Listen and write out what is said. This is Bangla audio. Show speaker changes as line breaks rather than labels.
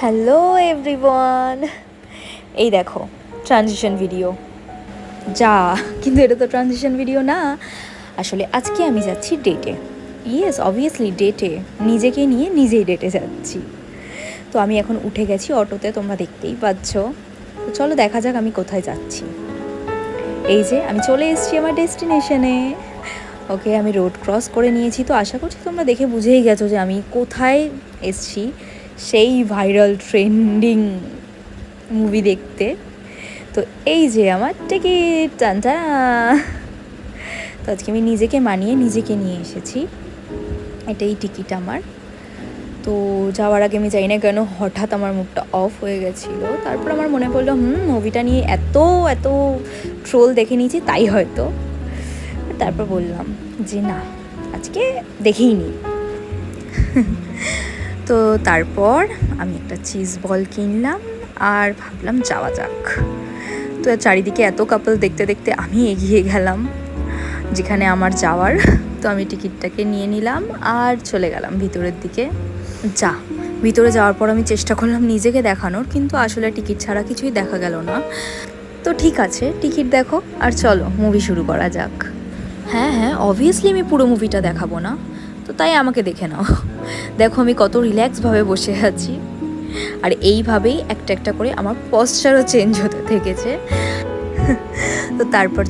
হ্যালো এভরিওয়ান, এই দেখো ট্রানজিশন ভিডিও। যা, কিন্তু এটা তো ট্রানজিশন ভিডিও না। আসলে আজকে আমি যাচ্ছি ডেটে। ইয়েস, অবভিয়াসলি ডেটে, নিজেকে নিয়ে নিজেই ডেটে যাচ্ছি। তো আমি এখন উঠে গেছি অটোতে, তোমরা দেখতেই পাচ্ছ। তো চলো দেখা যাক আমি কোথায় যাচ্ছি। এই যে আমি চলে এসেছি আমার ডেস্টিনেশনে। ওকে, আমি রোড ক্রস করে নিয়েছি। তো আশা করছি তোমরা দেখে বুঝেই গেছো যে আমি কোথায় এসেছি, সেই ভাইরাল ট্রেন্ডিং মুভি দেখতে। তো এই যে আমার টিকিট, টানটা। তো আজকে আমি নিজেকে মানিয়ে নিজেকে নিয়ে এসেছি, এটাই টিকিট আমার। তো যাওয়ার আগে আমি জানি না কেন হঠাৎ আমার মুডটা অফ হয়ে গেছিলো। তারপর আমার মনে পড়লো মুভিটা নিয়ে এত এত ট্রোল দেখে নিয়েছি, তাই হয়তো। তারপর বললাম যে না, আজকে দেখেই নি। তো তারপর আমি একটা চিজ বল কিনলাম আর ভাবলাম যাওয়া যাক। তো চারিদিকে এত কাপল দেখতে দেখতে আমি এগিয়ে গেলাম যেখানে আমার যাওয়ার। তো আমি টিকিটটাকে নিয়ে নিলাম আর চলে গেলাম ভিতরের দিকে। ভিতরে যাওয়ার পর আমি চেষ্টা করলাম নিজেকে দেখানোর, কিন্তু আসলে টিকিট ছাড়া কিছুই দেখা গেল না। তো ঠিক আছে, টিকিট দেখো আর চলো মুভি শুরু করা যাক। হ্যাঁ, অবভিয়াসলি আমি পুরো মুভিটা দেখাবো না, তো তাই আমাকে দেখে নাও। দেখো আমি কত রিল্যাক্সভাবে বসে আছি, আর এইভাবেই একটা একটা করে আমার পশ্চারও চেঞ্জ হতে থেকেছে। তো তারপর